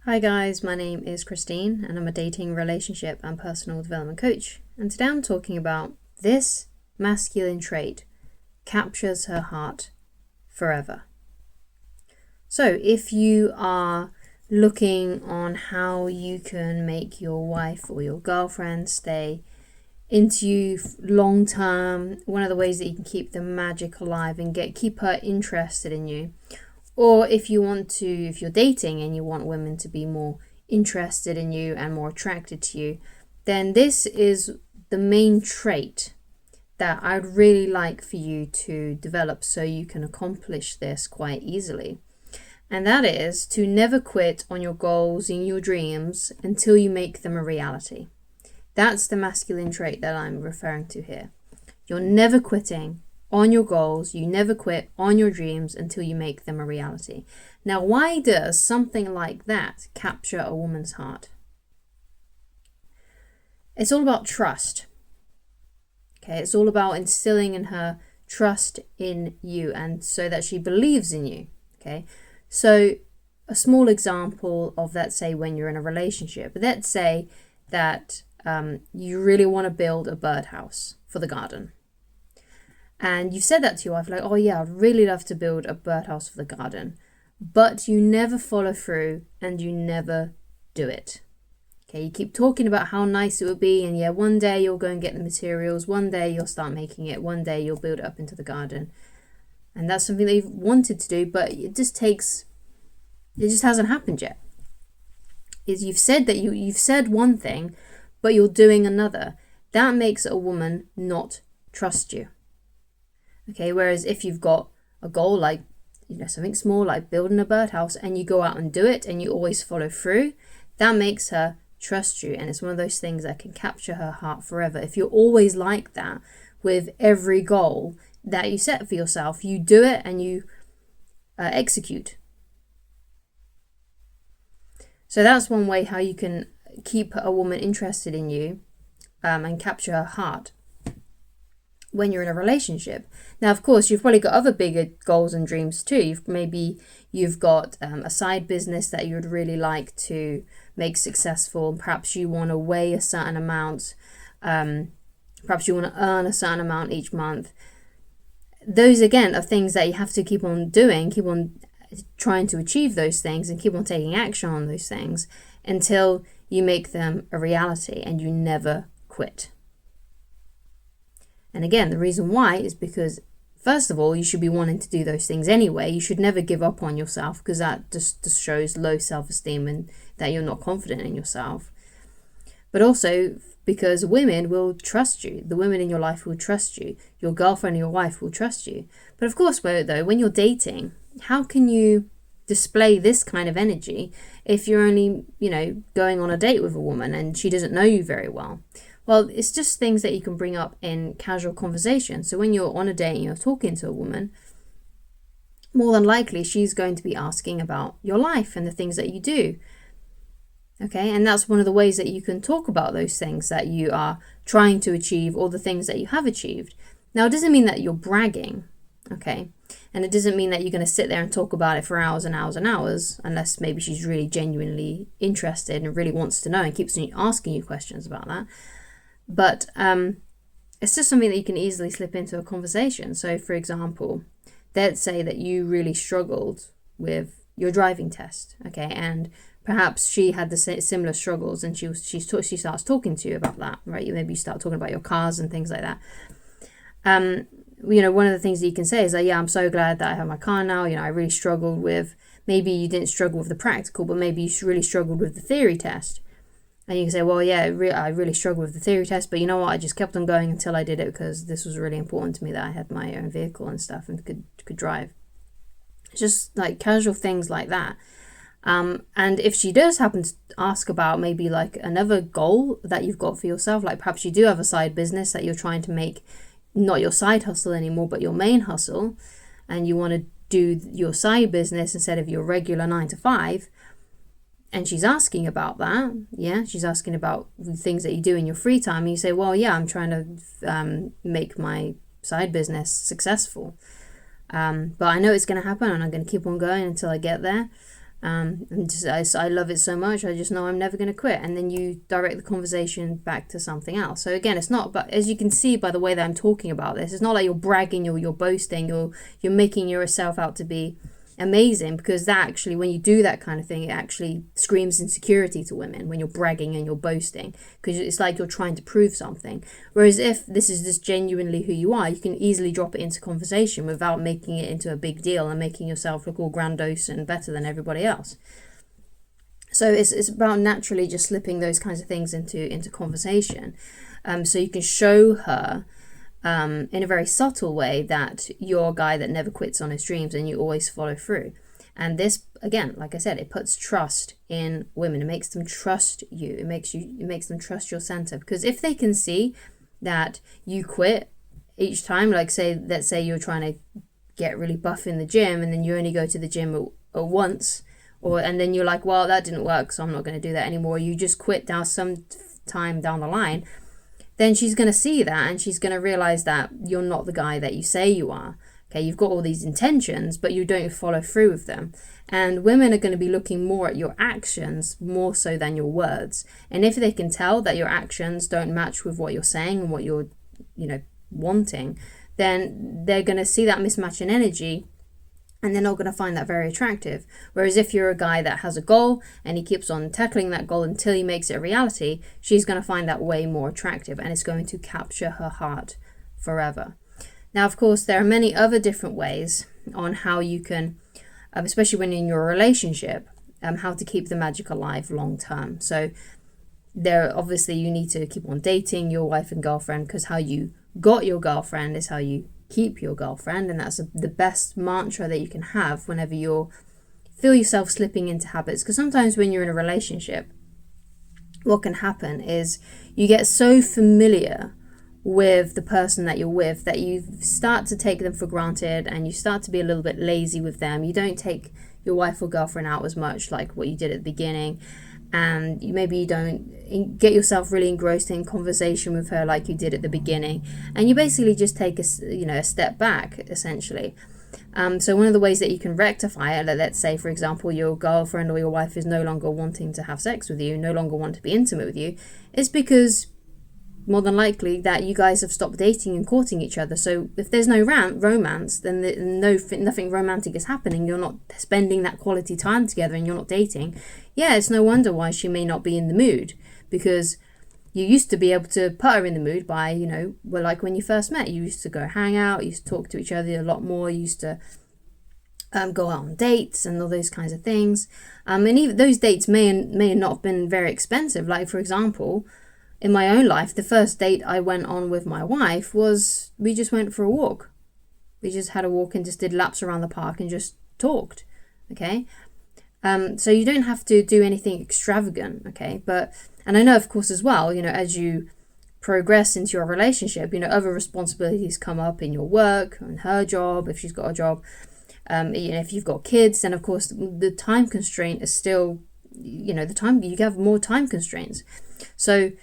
Hi guys, my name is Christine and I'm a dating, relationship and personal development coach. And today I'm talking about this masculine trait captures her heart forever. So if you are looking on how you can make your wife or your girlfriend stay into you long term, one of the ways that you can keep the magic alive and keep her interested in you, or if you're dating and you want women to be more interested in you and more attracted to you, then this is the main trait that I'd really like for you to develop so you can accomplish this quite easily. And that is to never quit on your goals and your dreams until you make them a reality. That's the masculine trait that I'm referring to here. You're never quitting on your goals, you never quit on your dreams until you make them a reality. Now, why does something like that capture a woman's heart? It's all about trust. Okay, it's all about instilling in her trust in you and so that she believes in you. Okay, so a small example of that, say when you're in a relationship, let's say that you really want to build a birdhouse for the garden. And you've said that to your wife, like, oh yeah, I'd really love to build a birdhouse for the garden. But you never follow through and you never do it. Okay, you keep talking about how nice it would be, and yeah, one day you'll go and get the materials, one day you'll start making it, one day you'll build it up into the garden. And that's something that you've wanted to do, but it just hasn't happened yet. You've said one thing, but you're doing another. That makes a woman not trust you. Okay, whereas if you've got a goal like, something small like building a birdhouse and you go out and do it and you always follow through, that makes her trust you. And it's one of those things that can capture her heart forever. If you're always like that with every goal that you set for yourself, you do it and you execute. So that's one way how you can keep a woman interested in you and capture her heart when you're in a relationship. Now, of course, you've probably got other bigger goals and dreams too. You've got a side business that you'd really like to make successful. Perhaps you want to weigh a certain amount. Perhaps you want to earn a certain amount each month. Those, again, are things that you have to keep on doing, keep on trying to achieve those things and keep on taking action on those things until you make them a reality and you never quit. And again, the reason why is because, first of all, you should be wanting to do those things anyway. You should never give up on yourself because that just shows low self-esteem and that you're not confident in yourself. But also because women will trust you. The women in your life will trust you. Your girlfriend or your wife will trust you. But of course, though, when you're dating, how can you display this kind of energy if you're only, going on a date with a woman and she doesn't know you very well? Well, it's just things that you can bring up in casual conversation. So when you're on a date and you're talking to a woman, more than likely she's going to be asking about your life and the things that you do. Okay, and that's one of the ways that you can talk about those things that you are trying to achieve or the things that you have achieved. Now, it doesn't mean that you're bragging, okay? And it doesn't mean that you're going to sit there and talk about it for hours and hours and hours, unless maybe she's really genuinely interested and really wants to know and keeps asking you questions about that. But it's just something that you can easily slip into a conversation. So, for example, let's say that you really struggled with your driving test, okay, and perhaps she had the similar struggles, and she starts talking to you about that, right? Maybe you start talking about your cars and things like that. One of the things that you can say is that, yeah, I'm so glad that I have my car now. I really struggled with. Maybe you didn't struggle with the practical, but maybe you really struggled with the theory test. And you can say, well, yeah, I really struggled with the theory test, but you know what? I just kept on going until I did it because this was really important to me that I had my own vehicle and stuff and could drive. It's just like casual things like that. And if she does happen to ask about maybe like another goal that you've got for yourself, like perhaps you do have a side business that you're trying to make not your side hustle anymore, but your main hustle, and you want to do your side business instead of your regular 9-to-5, and she's asking about that, yeah, she's asking about the things that you do in your free time, and you say, well, yeah, I'm trying to make my side business successful, but I know it's going to happen and I'm going to keep on going until I get there. And just, I love it so much, I just know I'm never going to quit. And then you direct the conversation back to something else. So again, it's not, but as you can see by the way that I'm talking about this, it's not like you're bragging or you're boasting or you're making yourself out to be amazing, because that actually, when you do that kind of thing, it actually screams insecurity to women when you're bragging and you're boasting, because it's like you're trying to prove something. Whereas if this is just genuinely who you are, you can easily drop it into conversation without making it into a big deal and making yourself look all grandiose and better than everybody else. So it's about naturally just slipping those kinds of things into conversation, so you can show her in a very subtle way that you're a guy that never quits on his dreams and you always follow through. And this, again, like I said, it puts trust in women. It makes them trust you. It makes them trust your center. Because if they can see that you quit each time, like let's say you're trying to get really buff in the gym and then you only go to the gym once, and then you're like, well, that didn't work, so I'm not going to do that anymore. You just quit down some time down the line. Then she's going to see that and she's going to realize that you're not the guy that you say you are. Okay, you've got all these intentions, but you don't follow through with them. And women are going to be looking more at your actions more so than your words. And if they can tell that your actions don't match with what you're saying and what you're, wanting, then they're going to see that mismatch in energy and they're not going to find that very attractive. Whereas if you're a guy that has a goal and he keeps on tackling that goal until he makes it a reality, she's going to find that way more attractive and it's going to capture her heart forever. Now, of course, there are many other different ways on how you can, especially when in your relationship, how to keep the magic alive long term. So there, obviously, you need to keep on dating your wife and girlfriend, because how you got your girlfriend is how you keep your girlfriend, and that's the best mantra that you can have whenever you feel yourself slipping into habits. Because sometimes when you're in a relationship, what can happen is you get so familiar with the person that you're with that you start to take them for granted and you start to be a little bit lazy with them. You don't take your wife or girlfriend out as much like what you did at the beginning, and you don't get yourself really engrossed in conversation with her like you did at the beginning, and you basically just take a step back essentially. So one of the ways that you can rectify it, let's say for example your girlfriend or your wife is no longer wanting to have sex with you, no longer want to be intimate with you, is because more than likely that you guys have stopped dating and courting each other. So if there's no romance, then nothing romantic is happening. You're not spending that quality time together and you're not dating. Yeah, it's no wonder why she may not be in the mood, because you used to be able to put her in the mood by, like when you first met, you used to go hang out, you used to talk to each other a lot more, you used to go out on dates and all those kinds of things. And even those dates may not have been very expensive. Like for example, in my own life, the first date I went on with my wife was, we just went for a walk. We just had a walk and just did laps around the park and just talked, okay? So you don't have to do anything extravagant, okay? And I know, of course, as well, as you progress into your relationship, other responsibilities come up in your work and her job, if she's got a job. If you've got kids, then of course the time constraint is still, you have more time constraints. So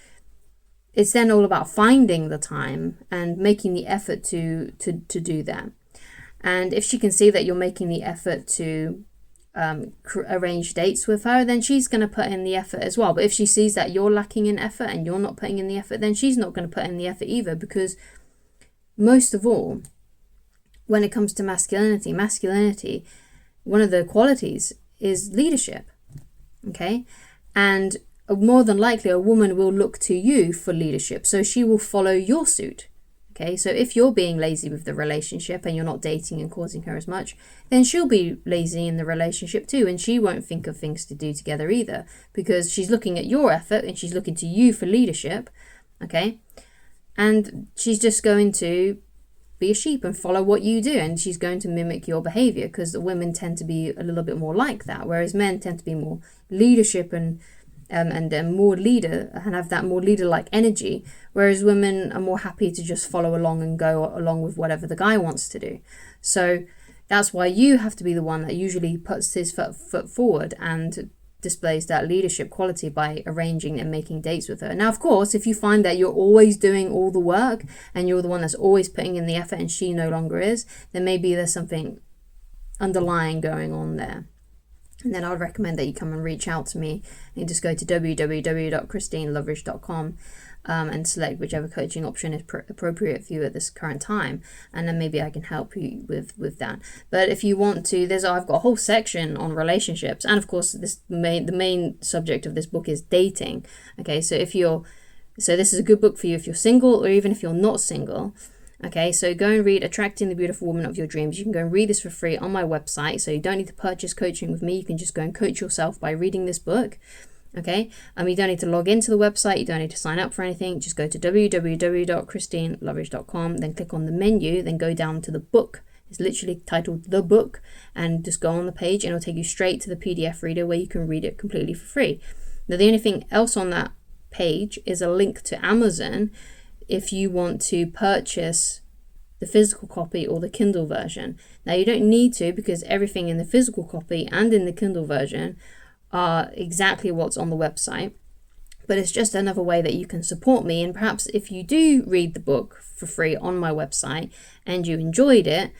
it's then all about finding the time and making the effort to do that. And if she can see that you're making the effort to arrange dates with her, then she's going to put in the effort as well. But if she sees that you're lacking in effort and you're not putting in the effort, then she's not going to put in the effort either. Because most of all, when it comes to masculinity, one of the qualities is leadership, okay? And more than likely a woman will look to you for leadership, so she will follow your suit. Okay, so if you're being lazy with the relationship and you're not dating and courting her as much, then she'll be lazy in the relationship too, and she won't think of things to do together either, because she's looking at your effort and she's looking to you for leadership, okay? And she's just going to be a sheep and follow what you do, and she's going to mimic your behavior, because the women tend to be a little bit more like that, whereas men tend to be more leadership and more leader and have that more leader-like energy, whereas women are more happy to just follow along and go along with whatever the guy wants to do. So that's why you have to be the one that usually puts his foot forward and displays that leadership quality by arranging and making dates with her. Now, of course, if you find that you're always doing all the work and you're the one that's always putting in the effort and she no longer is, then maybe there's something underlying going on there. And then I would recommend that you come and reach out to me and just go to www.christineloveridge.com and select whichever coaching option is appropriate for you at this current time, and then maybe I can help you with that. But if you want to, I've got a whole section on relationships, and of course the main subject of this book is dating. Okay, so this is a good book for you if you're single or even if you're not single. Okay, so go and read Attracting the Beautiful Woman of Your Dreams. You can go and read this for free on my website, so you don't need to purchase coaching with me. You can just go and coach yourself by reading this book. Okay, you don't need to log into the website, you don't need to sign up for anything. Just go to www.christineloveridge.com, then click on the menu, then go down to the book. It's literally titled The Book, and just go on the page and it'll take you straight to the PDF reader where you can read it completely for free. Now, the only thing else on that page is a link to Amazon if you want to purchase the physical copy or the Kindle version. Now, you don't need to, because everything in the physical copy and in the Kindle version are exactly what's on the website, but it's just another way that you can support me. And perhaps if you do read the book for free on my website and you enjoyed it,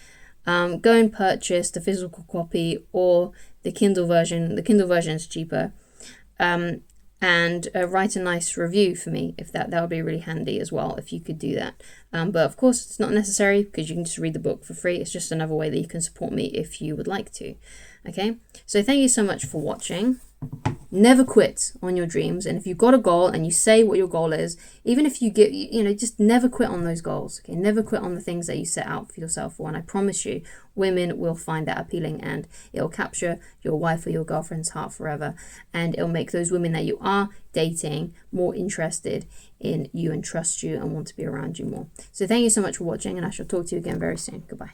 go and purchase the physical copy or the Kindle version. The Kindle version is cheaper, and write a nice review for me. If that would be really handy as well if you could do that. But of course it's not necessary, because you can just read the book for free. It's just another way that you can support me if you would like to. Okay, so thank you so much for watching. Never quit on your dreams, and if you've got a goal and you say what your goal is, even if you get, just never quit on those goals. Okay, never quit on the things that you set out for yourself for, and I promise you, women will find that appealing, and it'll capture your wife or your girlfriend's heart forever, and it'll make those women that you are dating more interested in you and trust you and want to be around you more. So thank you so much for watching, and I shall talk to you again very soon. Goodbye.